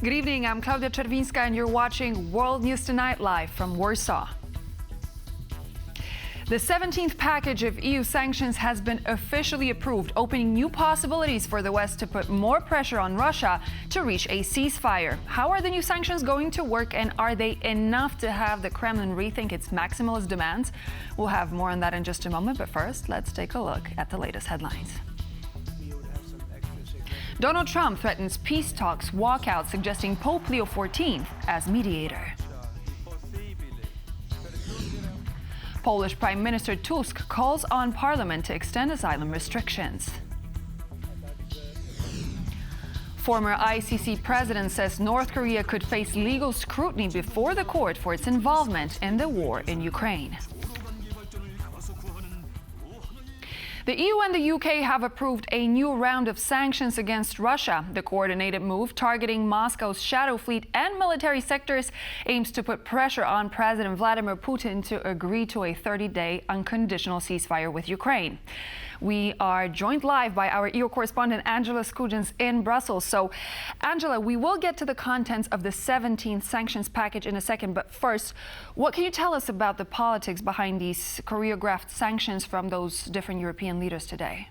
Good evening, I'm Klaudia Czerwińska and you're watching World News Tonight live from Warsaw. The 17th package of EU sanctions has been officially approved, opening new possibilities for the West to put more pressure on Russia to reach a ceasefire. How are the new sanctions going to work, and are they enough to have the Kremlin rethink its maximalist demands? We'll have more on that in just a moment, but first, let's take a look at the latest headlines. Donald Trump threatens peace talks walkout, suggesting Pope Leo XIV as mediator. Polish Prime Minister Tusk calls on Parliament to extend asylum restrictions. Former ICC president says North Korea could face legal scrutiny before the court for its involvement in the war in Ukraine. The EU and the UK have approved a new round of sanctions against Russia. The coordinated move, targeting Moscow's shadow fleet and military sectors, aims to put pressure on President Vladimir Putin to agree to a 30-day unconditional ceasefire with Ukraine. We are joined live by our EU correspondent Angela Skujins in Brussels. So, Angela, we will get to the contents of the 17th sanctions package in a second, but first, what can you tell us about the politics behind these choreographed sanctions from those different European leaders today?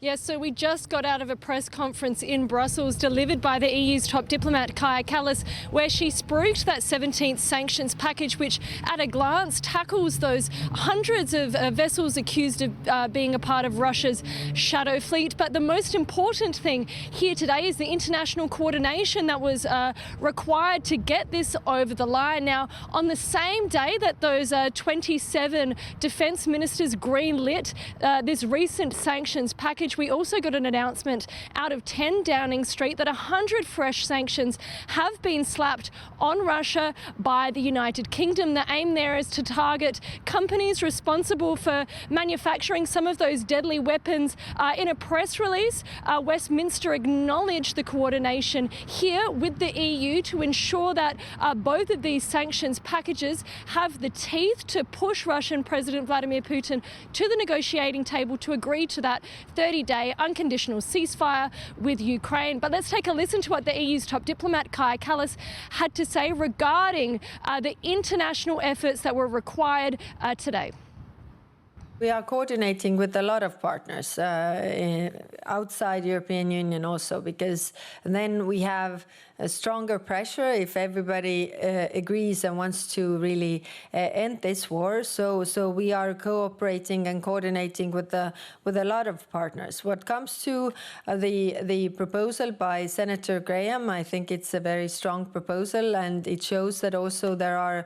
Yes, so we just got out of a press conference in Brussels delivered by the EU's top diplomat, Kaja Kallas, where she spruiked that 17th sanctions package, which at a glance tackles those hundreds of vessels accused of being a part of Russia's shadow fleet. But the most important thing here today is the international coordination that was required to get this over the line. Now, on the same day that those 27 defence ministers greenlit this recent sanctions package, we also got an announcement out of 10 Downing Street that 100 fresh sanctions have been slapped on Russia by the United Kingdom. The aim there is to target companies responsible for manufacturing some of those deadly weapons. In a press release, Westminster acknowledged the coordination here with the EU to ensure that both of these sanctions packages have the teeth to push Russian President Vladimir Putin to the negotiating table to agree to that 30-day unconditional ceasefire with Ukraine. But let's take a listen to what the EU's top diplomat, Kaja Kallas, had to say regarding the international efforts that were required today. We are coordinating with a lot of partners outside European Union also, because then we have a stronger pressure if everybody agrees and wants to really end this war. So we are cooperating and coordinating with a lot of partners. What comes to the proposal by Senator Graham, I think it's a very strong proposal, and it shows that also there are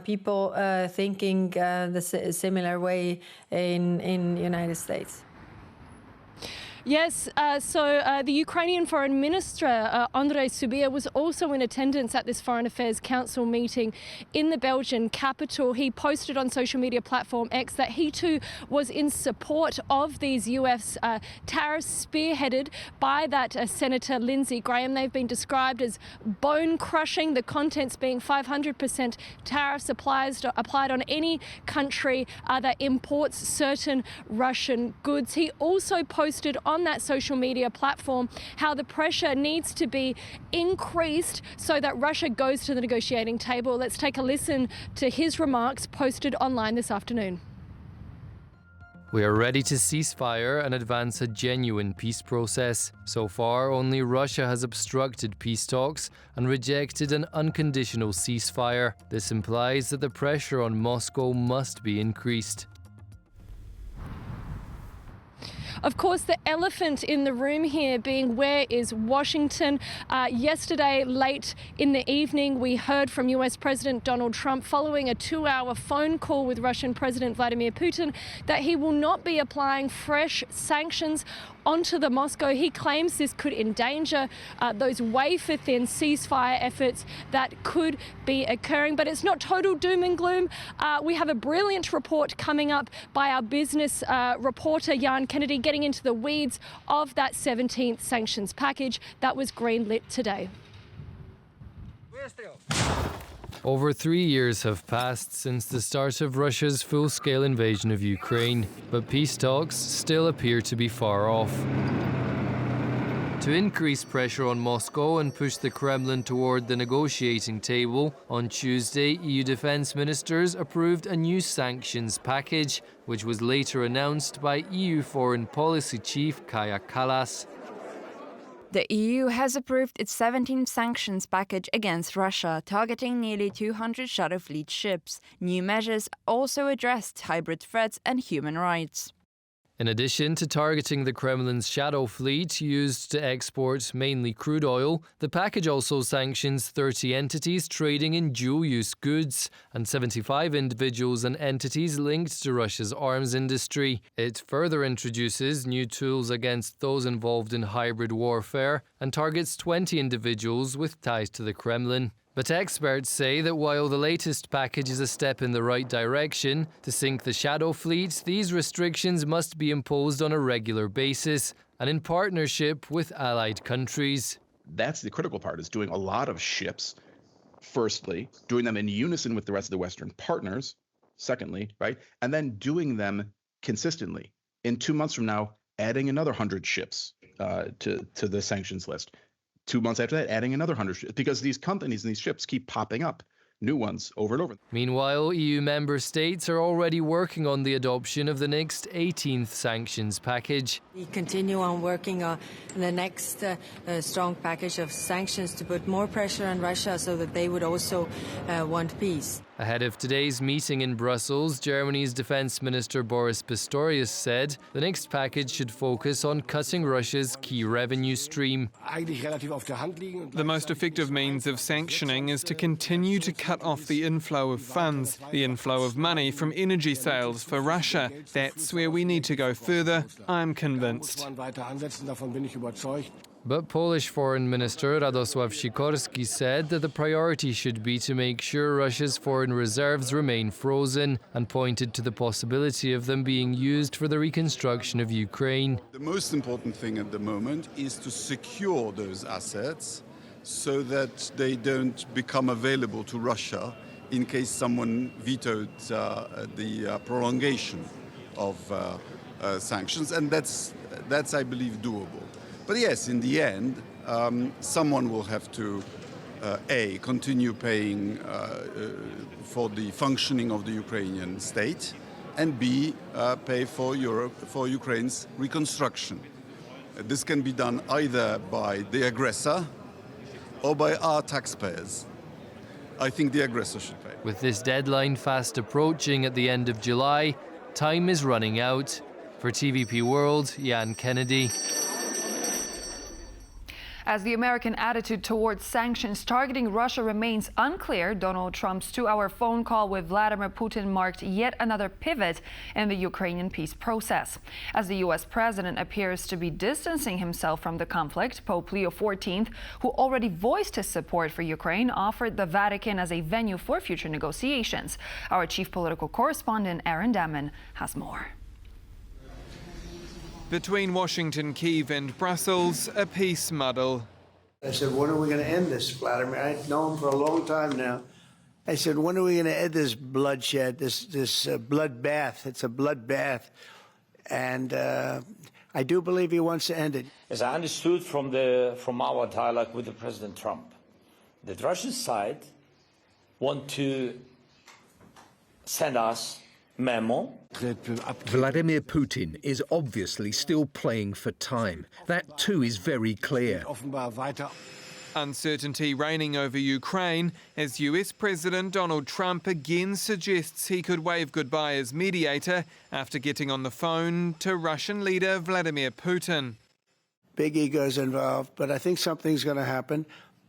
people thinking the similar way in United States. Yes, so the Ukrainian Foreign Minister, Andrei Sybiha, was also in attendance at this Foreign Affairs Council meeting in the Belgian capital. He posted on social media platform X that he too was in support of these US tariffs spearheaded by that Senator Lindsey Graham. They've been described as bone-crushing, the contents being 500% tariffs applied on any country that imports certain Russian goods. He also posted on that social media platform how the pressure needs to be increased so that Russia goes to the negotiating table. Let's take a listen to his remarks posted online this afternoon. We are ready to ceasefire and advance a genuine peace process. So far, only Russia has obstructed peace talks and rejected an unconditional ceasefire. This implies that the pressure on Moscow must be increased. Of course, the elephant in the room here being, where is Washington? Yesterday, late in the evening, we heard from US President Donald Trump following a 2-hour phone call with Russian President Vladimir Putin that he will not be applying fresh sanctions onto the Moscow. He claims this could endanger those wafer-thin ceasefire efforts that could be occurring. But it's not total doom and gloom. We have a brilliant report coming up by our business reporter, Jan Kennedy, getting into the weeds of that 17th sanctions package that was greenlit today. Over 3 years have passed since the start of Russia's full-scale invasion of Ukraine, but peace talks still appear to be far off. To increase pressure on Moscow and push the Kremlin toward the negotiating table, on Tuesday, EU defence ministers approved a new sanctions package, which was later announced by EU Foreign Policy Chief Kaja Kallas. The EU has approved its 17th sanctions package against Russia, targeting nearly 200 Shadow Fleet ships. New measures also addressed hybrid threats and human rights. In addition to targeting the Kremlin's shadow fleet used to export mainly crude oil, the package also sanctions 30 entities trading in dual-use goods and 75 individuals and entities linked to Russia's arms industry. It further introduces new tools against those involved in hybrid warfare and targets 20 individuals with ties to the Kremlin. But experts say that while the latest package is a step in the right direction, to sink the shadow fleet, these restrictions must be imposed on a regular basis and in partnership with allied countries. That's the critical part, is doing a lot of ships, firstly, doing them in unison with the rest of the Western partners, secondly, right? And then doing them consistently. In 2 months from now, adding another 100 ships to the sanctions list. 2 months after that, adding another 100 ships, because these companies and these ships keep popping up, new ones over and over. Meanwhile, EU member states are already working on the adoption of the next 18th sanctions package. We continue on working on the next strong package of sanctions to put more pressure on Russia so that they would also want peace. Ahead of today's meeting in Brussels, Germany's Defence Minister Boris Pistorius said the next package should focus on cutting Russia's key revenue stream. The most effective means of sanctioning is to continue to cut off the inflow of funds, the inflow of money from energy sales for Russia. That's where we need to go further, I'm convinced. But Polish Foreign Minister Radosław Sikorski said that the priority should be to make sure Russia's foreign reserves remain frozen and pointed to the possibility of them being used for the reconstruction of Ukraine. The most important thing at the moment is to secure those assets so that they don't become available to Russia in case someone vetoed the prolongation of sanctions, and that's I believe doable. But yes, in the end, someone will have to A, continue paying for the functioning of the Ukrainian state, and B, pay for Ukraine's reconstruction. This can be done either by the aggressor or by our taxpayers. I think the aggressor should pay. With this deadline fast approaching at the end of July, time is running out. For TVP World, Jan Kennedy. As the American attitude towards sanctions targeting Russia remains unclear, Donald Trump's 2-hour phone call with Vladimir Putin marked yet another pivot in the Ukrainian peace process. As the U.S. president appears to be distancing himself from the conflict, Pope Leo XIV, who already voiced his support for Ukraine, offered the Vatican as a venue for future negotiations. Our chief political correspondent, Aaron Damman, has more. Between Washington, Kyiv and Brussels, a peace muddle. I said, when are we going to end this, Vladimir? I've known him for a long time now. I said, when are we going to end this bloodshed, this bloodbath? It's a bloodbath. And I do believe he wants to end it. As I understood from our dialogue with the President Trump, the Russian side want to send us memo. Vladimir Putin is obviously still playing for time. That too is very clear. Uncertainty reigning over Ukraine as US President Donald Trump again suggests he could wave goodbye as mediator after getting on the phone to Russian leader Vladimir Putin. Big egos involved, but I think something's going to happen.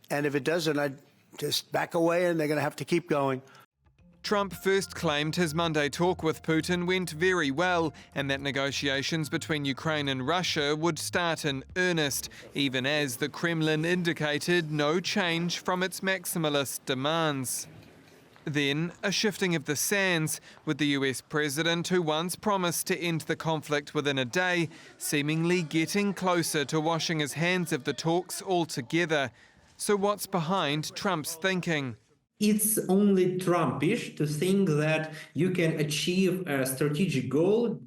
And if it doesn't, I'd just back away and they're going to have to keep going. Trump first claimed his Monday talk with Putin went very well and that negotiations between Ukraine and Russia would start in earnest, even as the Kremlin indicated no change from its maximalist demands. Then, a shifting of the sands, with the US president who once promised to end the conflict within a day, seemingly getting closer to washing his hands of the talks altogether. So what's behind Trump's thinking? It's only Trumpish to think that you can achieve a strategic goal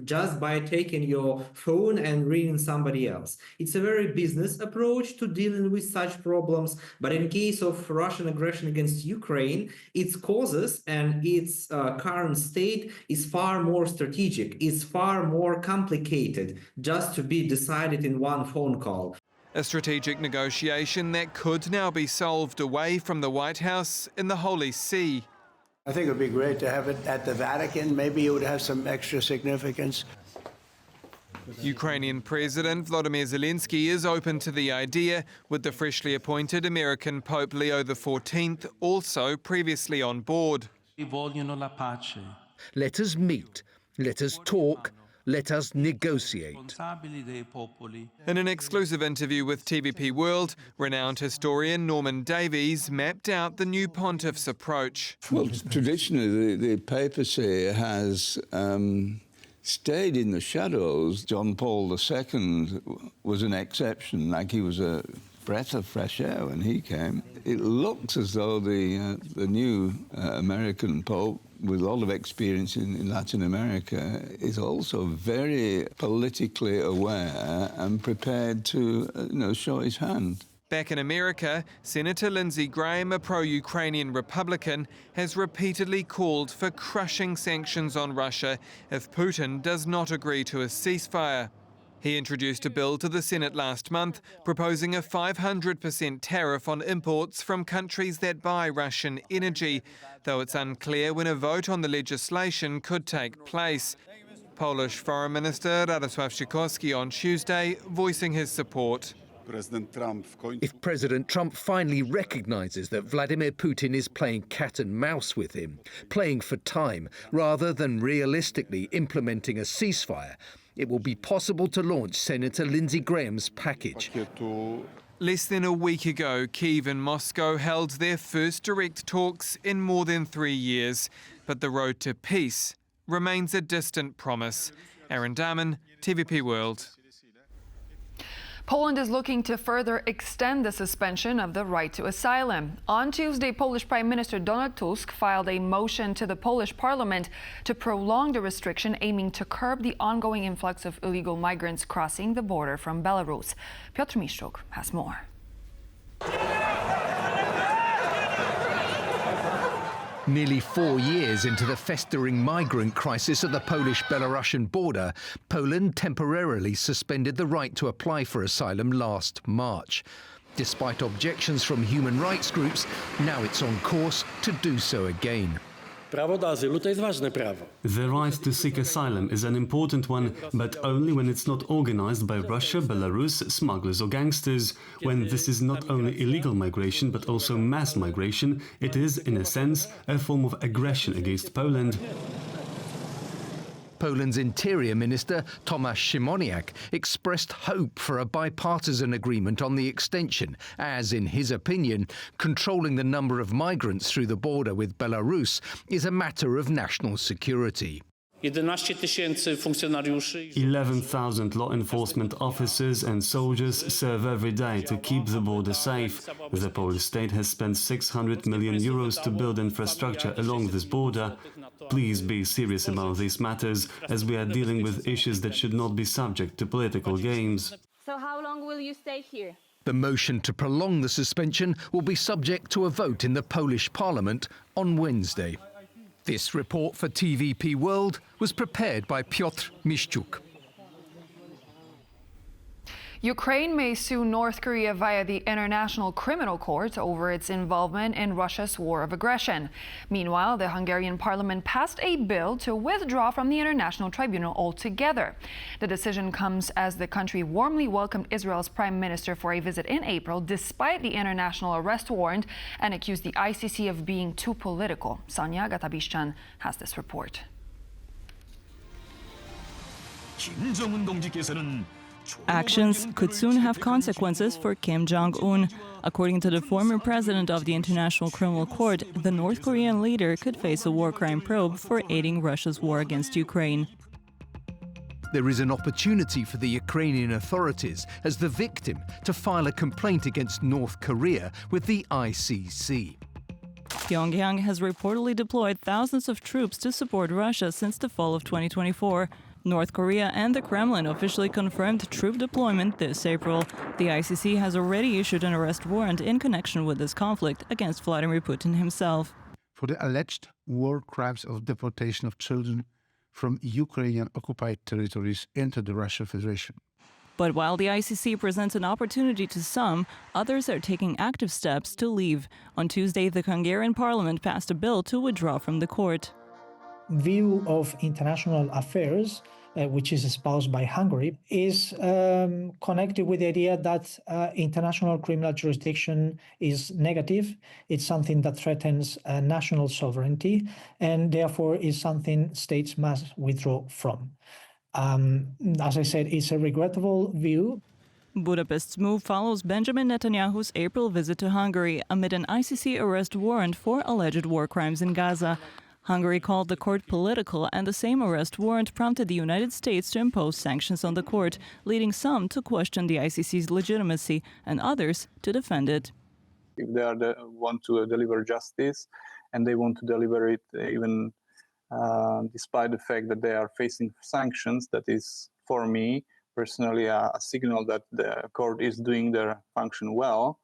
just by taking your phone and reading somebody else. It's a very business approach to dealing with such problems. But in case of Russian aggression against Ukraine, its causes and its current state is far more strategic. It's far more complicated just to be decided in one phone call. A strategic negotiation that could now be solved away from the White House in the Holy See. I think it would be great to have it at the Vatican. Maybe it would have some extra significance. Ukrainian President Vladimir Zelensky is open to the idea, with the freshly appointed American Pope Leo XIV also previously on board. Let us meet, let us talk, let us negotiate. In an exclusive interview with TVP World, renowned historian Norman Davies mapped out the new pontiff's approach. Well, traditionally, the papacy has stayed in the shadows. John Paul II was an exception, like he was a breath of fresh air when he came. It looks as though the new American Pope, with a lot of experience in Latin America, is also very politically aware and prepared to, show his hand. Back in America, Senator Lindsey Graham, a pro-Ukrainian Republican, has repeatedly called for crushing sanctions on Russia if Putin does not agree to a ceasefire. He introduced a bill to the Senate last month proposing a 500% tariff on imports from countries that buy Russian energy, though it's unclear when a vote on the legislation could take place. Polish Foreign Minister Radosław Sikorski on Tuesday voicing his support. If President Trump finally recognises that Vladimir Putin is playing cat and mouse with him, playing for time, rather than realistically implementing a ceasefire, it will be possible to launch Senator Lindsey Graham's package. Less than a week ago, Kyiv and Moscow held their first direct talks in more than 3 years. But the road to peace remains a distant promise. Aaron Darman, TVP World. Poland is looking to further extend the suspension of the right to asylum. On Tuesday, Polish Prime Minister Donald Tusk filed a motion to the Polish parliament to prolong the restriction aiming to curb the ongoing influx of illegal migrants crossing the border from Belarus. Piotr Miszczuk has more. Nearly 4 years into the festering migrant crisis at the Polish-Belarusian border, Poland temporarily suspended the right to apply for asylum last March. Despite objections from human rights groups, now it's on course to do so again. The right to seek asylum is an important one, but only when it's not organized by Russia, Belarus, smugglers or gangsters. When this is not only illegal migration, but also mass migration, it is, in a sense, a form of aggression against Poland. Poland's Interior Minister Tomasz Szymoniak expressed hope for a bipartisan agreement on the extension, as, in his opinion, controlling the number of migrants through the border with Belarus is a matter of national security. 11,000 law enforcement officers and soldiers serve every day to keep the border safe. The Polish state has spent 600 million euros to build infrastructure along this border. Please be serious about these matters, as we are dealing with issues that should not be subject to political games. So how long will you stay here? The motion to prolong the suspension will be subject to a vote in the Polish parliament on Wednesday. This report for TVP World was prepared by Piotr Miszczuk. Ukraine may sue North Korea via the International Criminal Court over its involvement in Russia's war of aggression. Meanwhile, the Hungarian parliament passed a bill to withdraw from the International Tribunal altogether. The decision comes as the country warmly welcomed Israel's prime minister for a visit in April, despite the international arrest warrant, and accused the ICC of being too political. Sonia Gatabishchan has this report. Actions could soon have consequences for Kim Jong-un. According to the former president of the International Criminal Court, the North Korean leader could face a war crime probe for aiding Russia's war against Ukraine. There is an opportunity for the Ukrainian authorities, as the victim, to file a complaint against North Korea with the ICC. Pyongyang has reportedly deployed thousands of troops to support Russia since the fall of 2024. North Korea and the Kremlin officially confirmed troop deployment this April. The ICC has already issued an arrest warrant in connection with this conflict against Vladimir Putin himself. For the alleged war crimes of deportation of children from Ukrainian occupied territories into the Russian Federation. But while the ICC presents an opportunity to some, others are taking active steps to leave. On Tuesday, the Hungarian parliament passed a bill to withdraw from the court. View of international affairs, which is espoused by Hungary, is connected with the idea that international criminal jurisdiction is negative. It's something that threatens national sovereignty and therefore is something states must withdraw from. As I said, it's a regrettable view. Budapest's move follows Benjamin Netanyahu's April visit to Hungary amid an ICC arrest warrant for alleged war crimes in Gaza. Hungary called the court political, and the same arrest warrant prompted the United States to impose sanctions on the court, leading some to question the ICC's legitimacy and others to defend it. If they want to deliver justice, and they want to deliver it even despite the fact that they are facing sanctions, that is, for me personally, a signal that the court is doing their function well,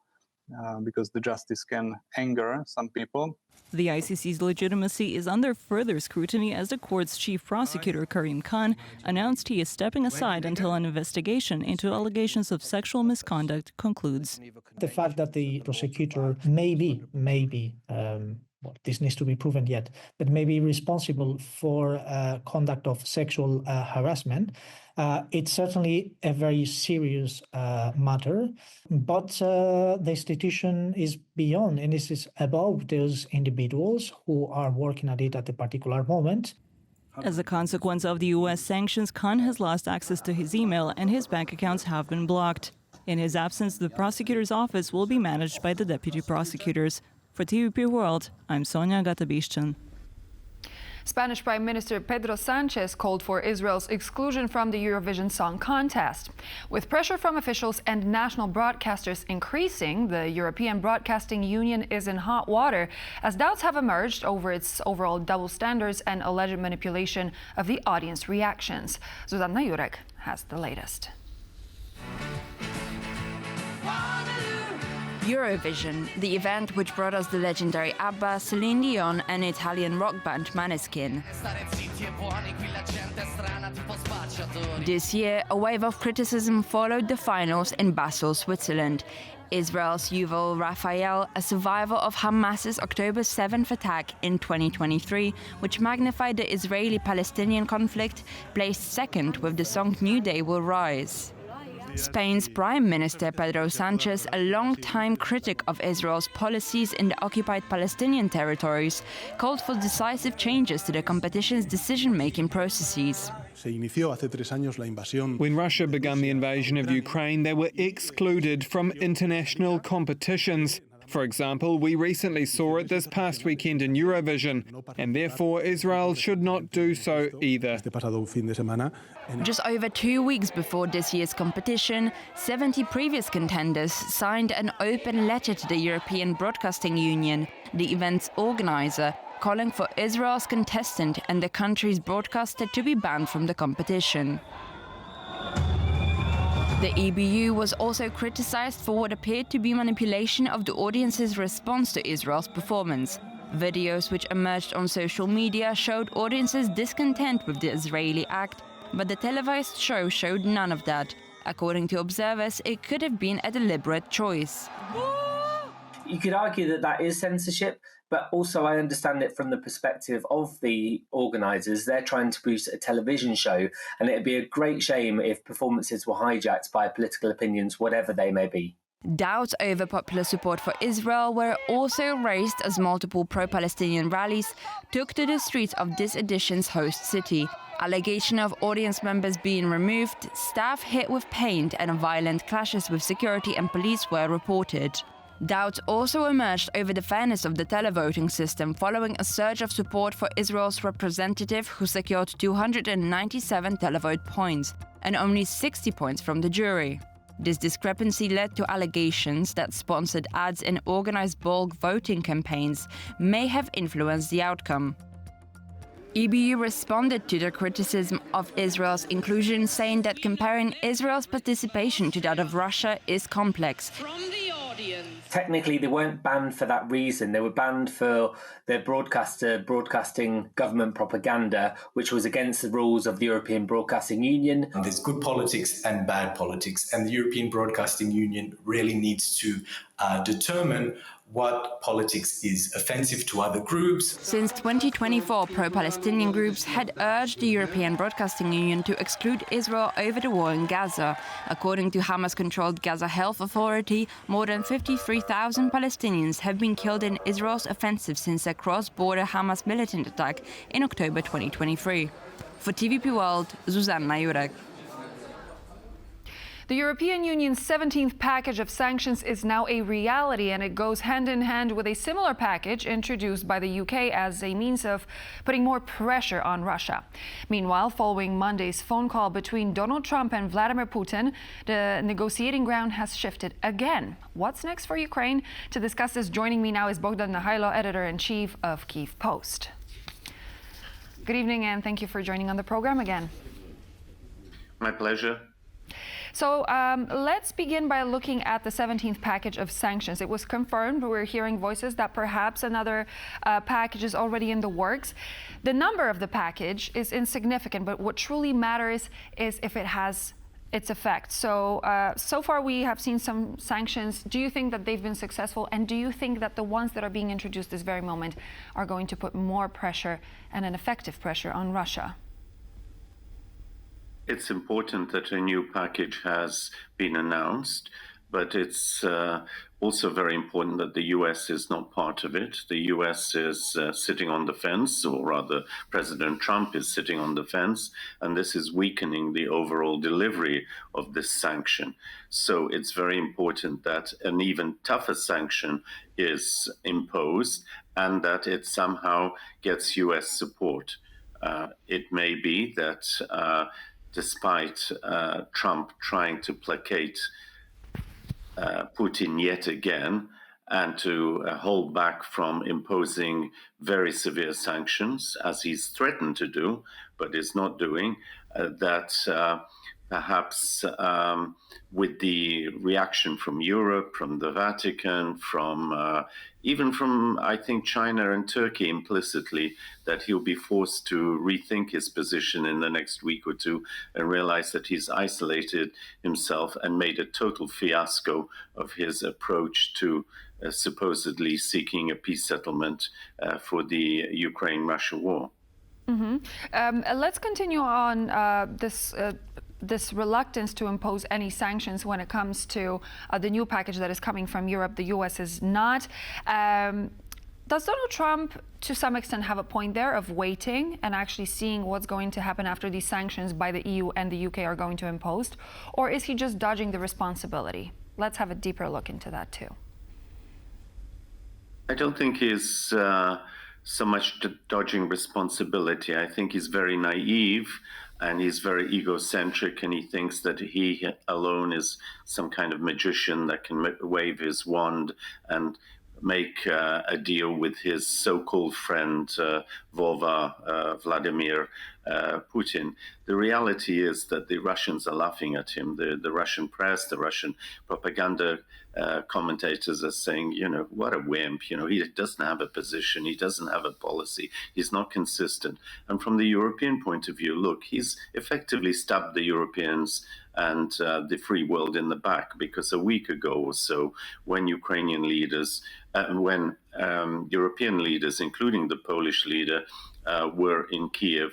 because the justice can anger some people. The ICC's legitimacy is under further scrutiny as the court's chief prosecutor, Karim Khan, announced he is stepping aside until an investigation into allegations of sexual misconduct concludes. The fact that the prosecutor this needs to be proven yet, but may be responsible for conduct of sexual harassment. It's certainly a very serious matter, but the institution is beyond, and this is above those individuals who are working at it at a particular moment. As a consequence of the U.S. sanctions, Khan has lost access to his email and his bank accounts have been blocked. In his absence, the prosecutor's office will be managed by the deputy prosecutors. For TVP World, I'm Sonia Gatabishchan. Spanish Prime Minister Pedro Sanchez called for Israel's exclusion from the Eurovision Song Contest. With pressure from officials and national broadcasters increasing, the European Broadcasting Union is in hot water as doubts have emerged over its overall double standards and alleged manipulation of the audience reactions. Zuzanna Jurek has the latest. Eurovision, the event which brought us the legendary ABBA, Celine Dion and Italian rock band Maneskin. This year, a wave of criticism followed the finals in Basel, Switzerland. Israel's Yuval Raphael, a survivor of Hamas's October 7th attack in 2023, which magnified the Israeli-Palestinian conflict, placed second with the song New Day Will Rise. Spain's Prime Minister Pedro Sanchez, a long-time critic of Israel's policies in the occupied Palestinian territories, called for decisive changes to the competition's decision-making processes. When Russia began the invasion of Ukraine, they were excluded from international competitions. For example, we recently saw it this past weekend in Eurovision, and therefore Israel should not do so either. Just over 2 weeks before this year's competition, 70 previous contenders signed an open letter to the European Broadcasting Union, the event's organizer, calling for Israel's contestant and the country's broadcaster to be banned from the competition. The EBU was also criticized for what appeared to be manipulation of the audience's response to Israel's performance. Videos which emerged on social media showed audiences discontent with the Israeli act, but the televised show showed none of that. According to observers, it could have been a deliberate choice. You could argue that that is censorship, but also I understand it from the perspective of the organisers. They're trying to produce a television show, and it'd be a great shame if performances were hijacked by political opinions, whatever they may be. Doubts over popular support for Israel were also raised as multiple pro-Palestinian rallies took to the streets of this edition's host city. Allegation of audience members being removed, staff hit with paint, and violent clashes with security and police were reported. Doubts also emerged over the fairness of the televoting system following a surge of support for Israel's representative who secured 297 televote points and only 60 points from the jury. This discrepancy led to allegations that sponsored ads and organized bulk voting campaigns may have influenced the outcome. EBU responded to the criticism of Israel's inclusion, saying that comparing Israel's participation to that of Russia is complex. Technically, they weren't banned for that reason. They were banned for their broadcaster broadcasting government propaganda, which was against the rules of the European Broadcasting Union. There's good politics and bad politics, and the European Broadcasting Union really needs to determine what politics is offensive to other groups. Since 2024, pro-Palestinian groups had urged the European Broadcasting Union to exclude Israel over the war in Gaza. According to Hamas-controlled Gaza Health Authority, more than 53,000 Palestinians have been killed in Israel's offensive since a cross-border Hamas militant attack in October 2023. For TVP World, Zuzanna Jurek. The European Union's 17th package of sanctions is now a reality, and it goes hand in hand with a similar package introduced by the UK as a means of putting more pressure on Russia. Meanwhile, following Monday's phone call between Donald Trump and Vladimir Putin, the negotiating ground has shifted again. What's next for Ukraine? To discuss this, joining me now is Bogdan Nahailo, editor-in-chief of Kyiv Post. Good evening, and thank you for joining on the program again. My pleasure. So let's begin by looking at the 17th package of sanctions. It was confirmed, but we're hearing voices that perhaps another package is already in the works. The number of the package is insignificant, but what truly matters is if it has its effect. So, so far we have seen some sanctions. Do you think that they've been successful? And do you think that the ones that are being introduced this very moment are going to put more pressure and an effective pressure on Russia? It's important that a new package has been announced, but it's also very important that the US is not part of it. The US is sitting on the fence, or rather President Trump is sitting on the fence, and this is weakening the overall delivery of this sanction. So it's very important that an even tougher sanction is imposed and that it somehow gets US support. It may be that despite Trump trying to placate Putin yet again and to hold back from imposing very severe sanctions, as he's threatened to do, but is not doing, that perhaps with the reaction from Europe, from the Vatican, from even from, I think, China and Turkey implicitly, that he'll be forced to rethink his position in the next week or two and realize that he's isolated himself and made a total fiasco of his approach to supposedly seeking a peace settlement for the Ukraine-Russia war. Mm-hmm. Let's continue on this reluctance to impose any sanctions when it comes to the new package that is coming from Europe. The US is not. Does Donald Trump, to some extent, have a point there of waiting and actually seeing what's going to happen after these sanctions by the EU and the UK are going to impose? Or is he just dodging the responsibility? Let's have a deeper look into that, too. I don't think he's so much dodging responsibility. I think he's very naive and he's very egocentric, and he thinks that he alone is some kind of magician that can wave his wand and make a deal with his so-called friend, Vladimir Putin. The reality is that the Russians are laughing at him. The Russian press, the Russian propaganda commentators are saying, you know, what a wimp. You know, he doesn't have a position. He doesn't have a policy. He's not consistent. And from the European point of view, look, he's effectively stabbed the Europeans and the free world in the back, because a week ago or so, when Ukrainian leaders, when European leaders, including the Polish leader, were in Kiev,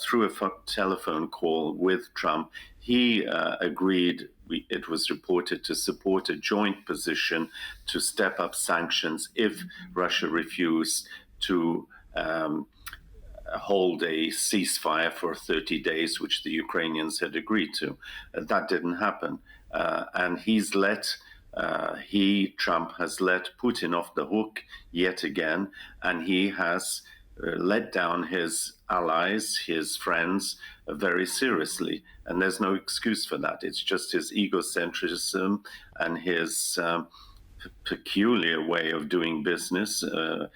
through a telephone call with Trump, he agreed, it was reported, to support a joint position to step up sanctions if Russia refused to hold a ceasefire for 30 days, which the Ukrainians had agreed to. That didn't happen. And Trump has let Putin off the hook yet again, and he has let down his allies, his friends, very seriously. And there's no excuse for that. It's just his egocentrism and his peculiar way of doing business, of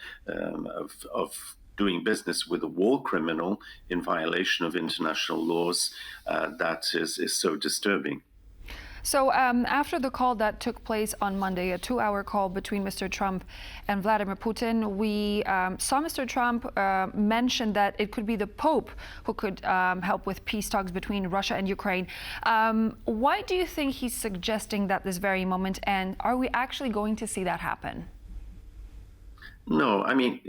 doing business with a war criminal in violation of international laws, that is so disturbing. So after the call that took place on Monday, a 2-hour call between Mr. Trump and Vladimir Putin, we saw Mr. Trump mention that it could be the Pope who could help with peace talks between Russia and Ukraine. Why do you think he's suggesting that this very moment, and are we actually going to see that happen? No, I mean,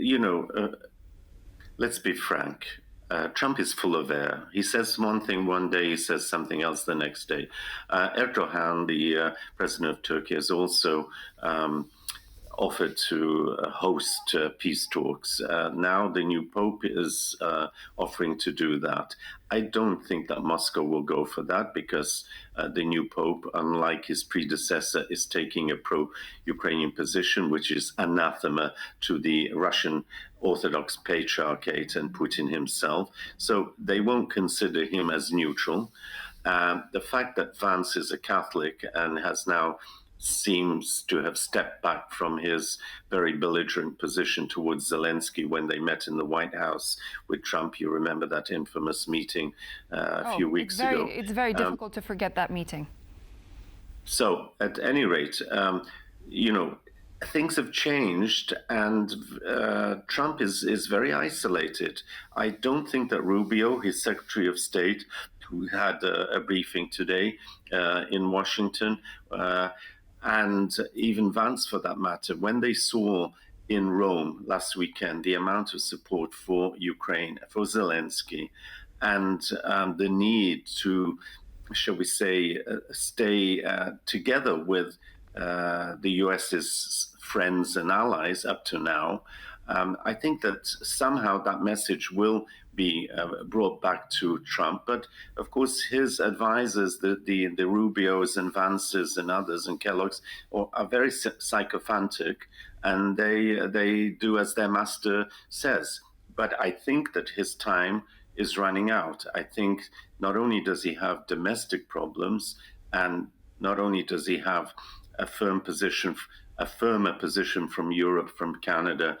let's be frank. Trump is full of air. He says one thing one day, he says something else the next day. Erdogan, the president of Turkey, has also offered to host peace talks. Now the new Pope is offering to do that. I don't think that Moscow will go for that because the new Pope, unlike his predecessor, is taking a pro-Ukrainian position, which is anathema to the Russian Orthodox Patriarchate and Putin himself. So they won't consider him as neutral. The fact that Vance is a Catholic and has now seems to have stepped back from his very belligerent position towards Zelensky when they met in the White House with Trump. You remember that infamous meeting a few weeks ago. It's very difficult to forget that meeting. So at any rate, things have changed and Trump is very isolated. I don't think that Rubio, his Secretary of State, who had a briefing today in Washington, and even Vance for that matter, when they saw in Rome last weekend the amount of support for Ukraine, for Zelensky, and the need to, shall we say, stay together with the US's friends and allies up to now, I think that somehow that message will be brought back to Trump. But of course, his advisors, the Rubios and Vances and others and Kellogg's, are very sycophantic, and they do as their master says. But I think that his time is running out. I think not only does he have domestic problems, and not only does he have a firmer position from Europe, from Canada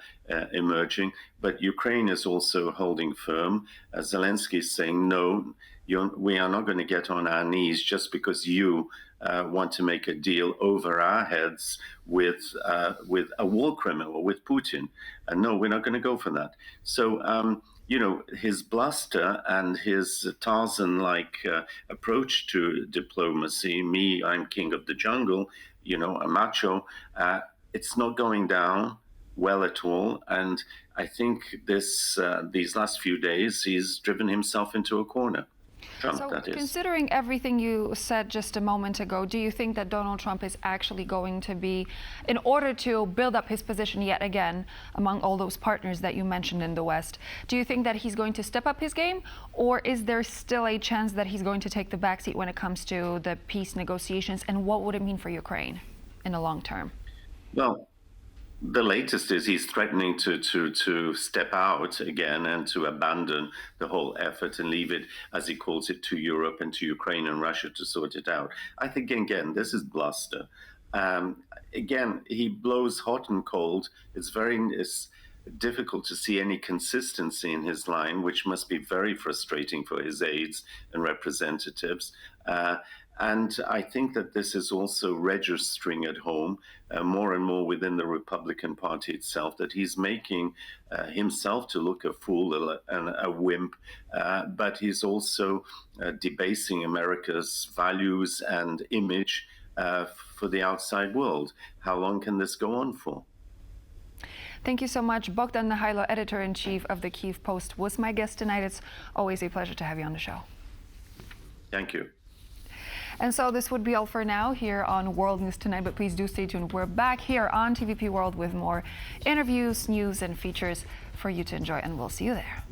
emerging, but Ukraine is also holding firm. Zelensky is saying, no, we are not going to get on our knees just because you want to make a deal over our heads with a war criminal, with Putin. No, we're not going to go for that. So, his bluster and his Tarzan-like approach to diplomacy, me, I'm king of the jungle, a macho, it's not going down well at all. And I think these last few days, he's driven himself into a corner. Trump, so that is. Considering everything you said just a moment ago, do you think that Donald Trump is actually going to be, in order to build up his position yet again among all those partners that you mentioned in the West, do you think that he's going to step up his game, or is there still a chance that he's going to take the backseat when it comes to the peace negotiations, and what would it mean for Ukraine in the long term? Well, the latest is he's threatening to step out again and to abandon the whole effort and leave it, as he calls it, to Europe and to Ukraine and Russia to sort it out. I think, again, this is bluster. Again, he blows hot and cold. It's difficult to see any consistency in his line, which must be very frustrating for his aides and representatives. And I think that this is also registering at home more and more within the Republican Party itself, that he's making himself to look a fool and a wimp, but he's also debasing America's values and image for the outside world. How long can this go on for? Thank you so much. Bogdan Mihailo, editor-in-chief of the Kyiv Post, was my guest tonight. It's always a pleasure to have you on the show. Thank you. And so this would be all for now here on World News Tonight, but please do stay tuned. We're back here on TVP World with more interviews, news, and features for you to enjoy, and we'll see you there.